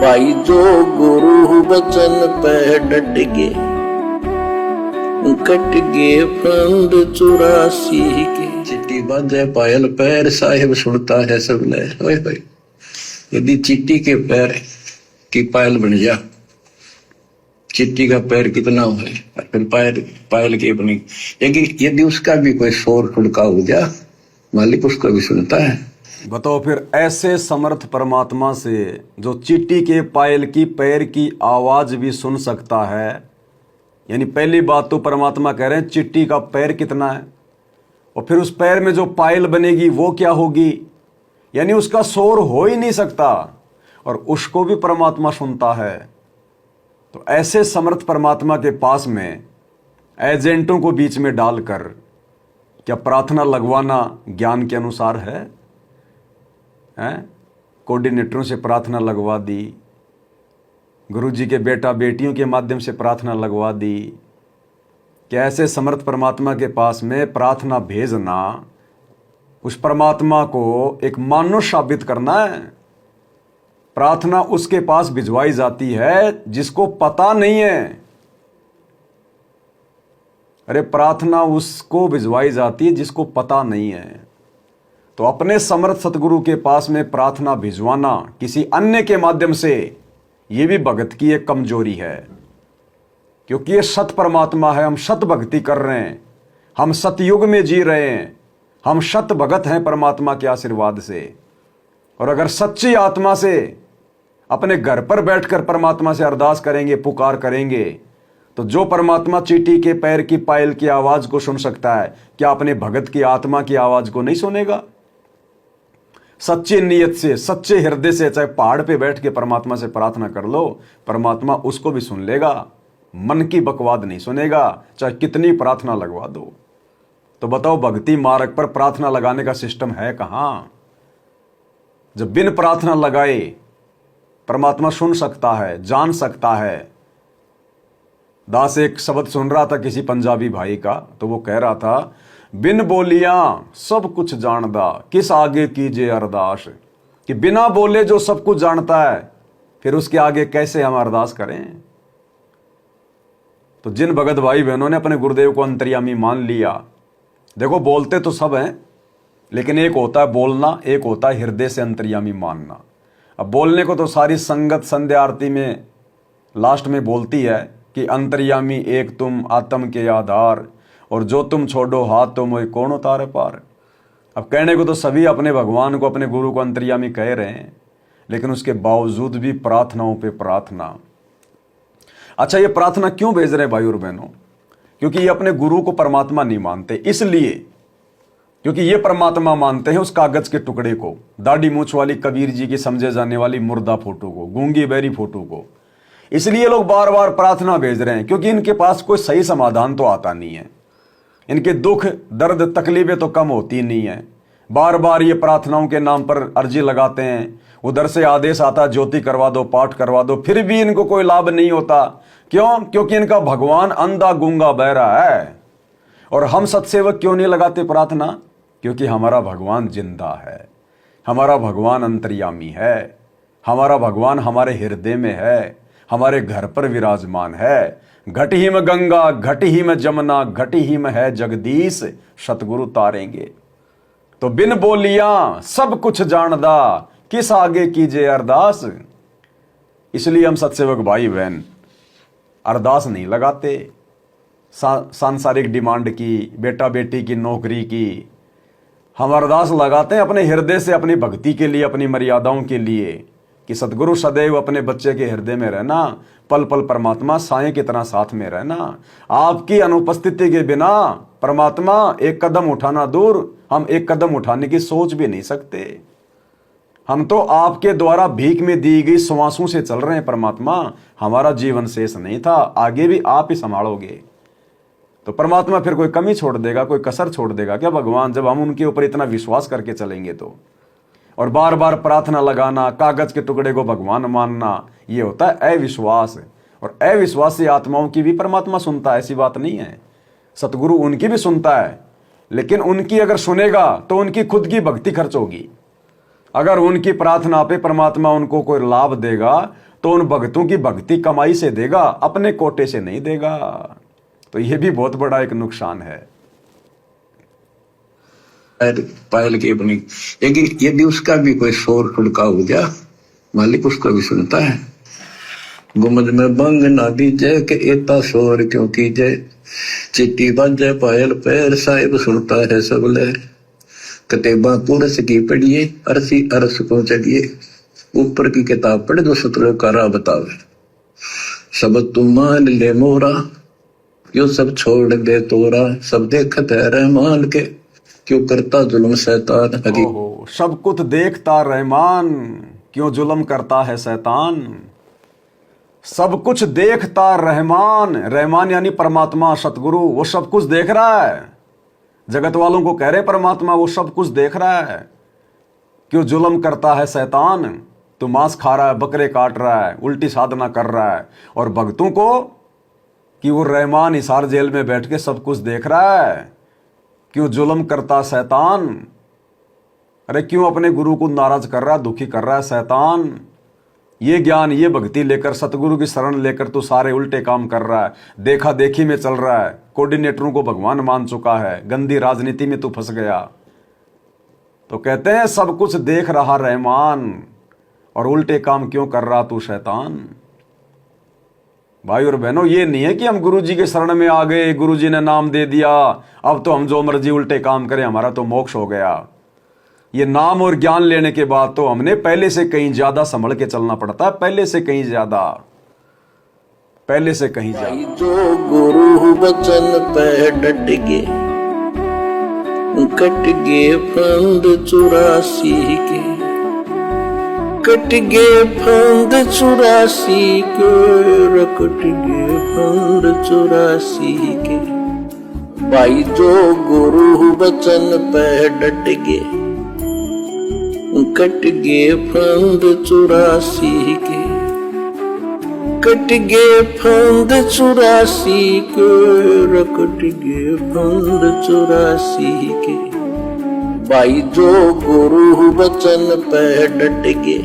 भाई जो गुरु बचन पे डट गे, कट गे फंद 84 के। चिट्ठी बांधे पायल पैर, साहिब सुनता है सब ले। ओए होए, यदि चिट्ठी के पैर की पायल बन जा, चिट्ठी का पैर कितना हो है, फिर पायल की अपनी, यदि उसका भी कोई शोर खुड़का हो जा, मालिक उसको भी सुनता है। बताओ फिर ऐसे समर्थ परमात्मा से जो चींटी के पायल की पैर की आवाज भी सुन सकता है, यानी पहली बात तो परमात्मा कह रहे हैं चींटी का पैर कितना है, और फिर उस पैर में जो पायल बनेगी वो क्या होगी, यानी उसका शोर हो ही नहीं सकता, और उसको भी परमात्मा सुनता है। तो ऐसे समर्थ परमात्मा के पास में एजेंटों को बीच में डालकर क्या प्रार्थना लगवाना ज्ञान के अनुसार है? कोऑर्डिनेटरों से प्रार्थना लगवा दी, गुरुजी के बेटा बेटियों के माध्यम से प्रार्थना लगवा दी। क्या ऐसे समर्थ परमात्मा के पास में प्रार्थना भेजना उस परमात्मा को एक मानव साबित करना है? प्रार्थना उसके पास भिजवाई जाती है जिसको पता नहीं है। अरे प्रार्थना उसको भिजवाई जाती है जिसको पता नहीं है। तो अपने समर्थ सतगुरु के पास में प्रार्थना भिजवाना किसी अन्य के माध्यम से, यह भी भगत की एक कमजोरी है, क्योंकि ये सत परमात्मा है। हम सत भक्ति कर रहे हैं, हम सतयुग में जी रहे हैं, हम सत भगत हैं परमात्मा के आशीर्वाद से। और अगर सच्ची आत्मा से अपने घर पर बैठकर परमात्मा से अरदास करेंगे, पुकार करेंगे, तो जो परमात्मा चींटी के पैर की पायल की आवाज को सुन सकता है, क्या अपने भगत की आत्मा की आवाज को नहीं सुनेगा? सच्ची नीयत से, सच्चे हृदय से, चाहे पहाड़ पे बैठ के परमात्मा से प्रार्थना कर लो, परमात्मा उसको भी सुन लेगा। मन की बकवाद नहीं सुनेगा, चाहे कितनी प्रार्थना लगवा दो। तो बताओ, भक्ति मार्ग पर प्रार्थना लगाने का सिस्टम है कहां? जब बिन प्रार्थना लगाए परमात्मा सुन सकता है, जान सकता है। दास एक शब्द सुन रहा था किसी पंजाबी भाई का, तो वो कह रहा था, बिन बोलियां सब कुछ जानदा, किस आगे कीजिए अरदास। कि बिना बोले जो सब कुछ जानता है, फिर उसके आगे कैसे हम अरदास करें? तो जिन भगत भाई बहनों ने अपने गुरुदेव को अंतर्यामी मान लिया, देखो बोलते तो सब हैं, लेकिन एक होता है बोलना, एक होता है हृदय से अंतर्यामी मानना। अब बोलने को तो सारी संगत संध्या आरती में लास्ट में बोलती है कि अंतर्यामी एक तुम आत्म के आधार, और जो तुम छोड़ो हाथ तो मोहि कौन उतारे पार। अब कहने को तो सभी अपने भगवान को, अपने गुरु को अंतर्यामी कह रहे हैं, लेकिन उसके बावजूद भी प्रार्थनाओं पे प्रार्थना। अच्छा, ये प्रार्थना क्यों भेज रहे भाई और बहनों? क्योंकि ये अपने गुरु को परमात्मा नहीं मानते, इसलिए क्योंकि ये परमात्मा मानते हैं उस कागज के टुकड़े को, दाढ़ी मूछ वाली कबीर जी की समझे जाने वाली मुर्दा फोटो को, गूंगी बहरी फोटो को। इसलिए लोग बार बार प्रार्थना भेज रहे हैं, क्योंकि इनके पास कोई सही समाधान तो आता नहीं है। इनके दुख दर्द तकलीफें तो कम होती नहीं है। बार बार ये प्रार्थनाओं के नाम पर अर्जी लगाते हैं, उधर से आदेश आता ज्योति करवा दो, पाठ करवा दो, फिर भी इनको कोई लाभ नहीं होता। क्यों? क्योंकि इनका भगवान अंधा गूंगा बहरा है। और हम सत्सेवक क्यों नहीं लगाते प्रार्थना? क्योंकि हमारा भगवान जिंदा है, हमारा भगवान अंतर्यामी है, हमारा भगवान हमारे हृदय में है, हमारे घर पर विराजमान है। घट ही में गंगा, घट ही में जमुना, घट ही में है जगदीश, सतगुरु तारेंगे। तो बिन बोलियां सब कुछ जानदा, किस आगे कीजिए अरदास। इसलिए हम सत्सेवक भाई बहन अरदास नहीं लगाते सांसारिक डिमांड की, बेटा बेटी की नौकरी की। हम अरदास लगाते हैं अपने हृदय से, अपनी भक्ति के लिए, अपनी मर्यादाओं के लिए, कि सतगुरु सदैव अपने बच्चे के हृदय में रहना, पल पल परमात्मा साए की तरह साथ में रहना। आपकी अनुपस्थिति के बिना परमात्मा एक कदम उठाना दूर, हम एक कदम उठाने की सोच भी नहीं सकते। हम तो आपके द्वारा भीख में दी गई श्वासों से चल रहे हैं परमात्मा। हमारा जीवन शेष नहीं था, आगे भी आप ही संभालोगे। तो परमात्मा फिर कोई कमी छोड़ देगा, कोई कसर छोड़ देगा क्या भगवान, जब हम उनके ऊपर इतना विश्वास करके चलेंगे तो? और बार बार प्रार्थना लगाना, कागज के टुकड़े को भगवान मानना, ये होता है अविश्वास। और अविश्वासी आत्माओं की भी परमात्मा सुनता है, ऐसी बात नहीं है। सतगुरु उनकी भी सुनता है, लेकिन उनकी अगर सुनेगा तो उनकी खुद की भक्ति खर्च होगी। अगर उनकी प्रार्थना पे परमात्मा उनको कोई लाभ देगा तो उन भक्तों की भक्ति कमाई से देगा, अपने कोटे से नहीं देगा। तो यह भी बहुत बड़ा एक नुकसान है। पायल की अपनी, लेकिन यदि उसका भी कोई शोर ठुड़का हो गया, मालिक उसको भी सुनता है। गुमज में बंग ना दीजे के एता शोर क्यों कीजे, चिट्टी बाजे पायल पैर साहिब सुनता है सब लहर। कतेबा पुरस की पढ़िए अरसी अरस को चढ़िए, ऊपर की किताब पढ़ दो सतरों का राह बतावे। सब तुम मान ले मोरा यो सब छोड़ दे तोरा, सब देखत है रहमान के क्यों करता जुल्म शैतान। सब कुछ देखता रहमान क्यों जुल्म करता है शैतान। सब कुछ देखता रहमान, रहमान यानी परमात्मा सतगुरु, वो सब कुछ देख रहा है। जगत वालों को कह रहे परमात्मा वो सब कुछ देख रहा है। क्यों जुल्म करता है शैतान, तू मांस खा रहा है, बकरे काट रहा है, उल्टी साधना कर रहा है। और भक्तों को कि वो रहमान हिसार जेल में बैठ के सब कुछ देख रहा है। क्यों जुल्म करता शैतान, अरे क्यों अपने गुरु को नाराज कर रहा है, दुखी कर रहा है शैतान। ये ज्ञान ये भक्ति लेकर सतगुरु की शरण लेकर तू सारे उल्टे काम कर रहा है, देखा देखी में चल रहा है, कोऑर्डिनेटरों को भगवान मान चुका है, गंदी राजनीति में तू फंस गया। तो कहते हैं सब कुछ देख रहा रहमान और उल्टे काम क्यों कर रहा तू शैतान। भाई और बहनों, ये नहीं है कि हम गुरुजी के शरण में आ गए, गुरुजी ने नाम दे दिया, अब तो हम जो मर्जी उल्टे काम करें, हमारा तो मोक्ष हो गया। ये नाम और ज्ञान लेने के बाद तो हमने पहले से कहीं ज्यादा संभल के चलना पड़ता है, पहले से कहीं ज्यादा, पहले से कहीं ज्यादा। जो गुरु वचन पे डट गे, कट गे फंद 84 के, कट गे फंद 84 के, कट गे फंद 84 के। भाई जो गुरु वचन पे डट गे, कट गे फंद 84 के, कट गे फंद 84 के, कट गे फंद 84 के। भाई जो गुरु वचन पे डट गे,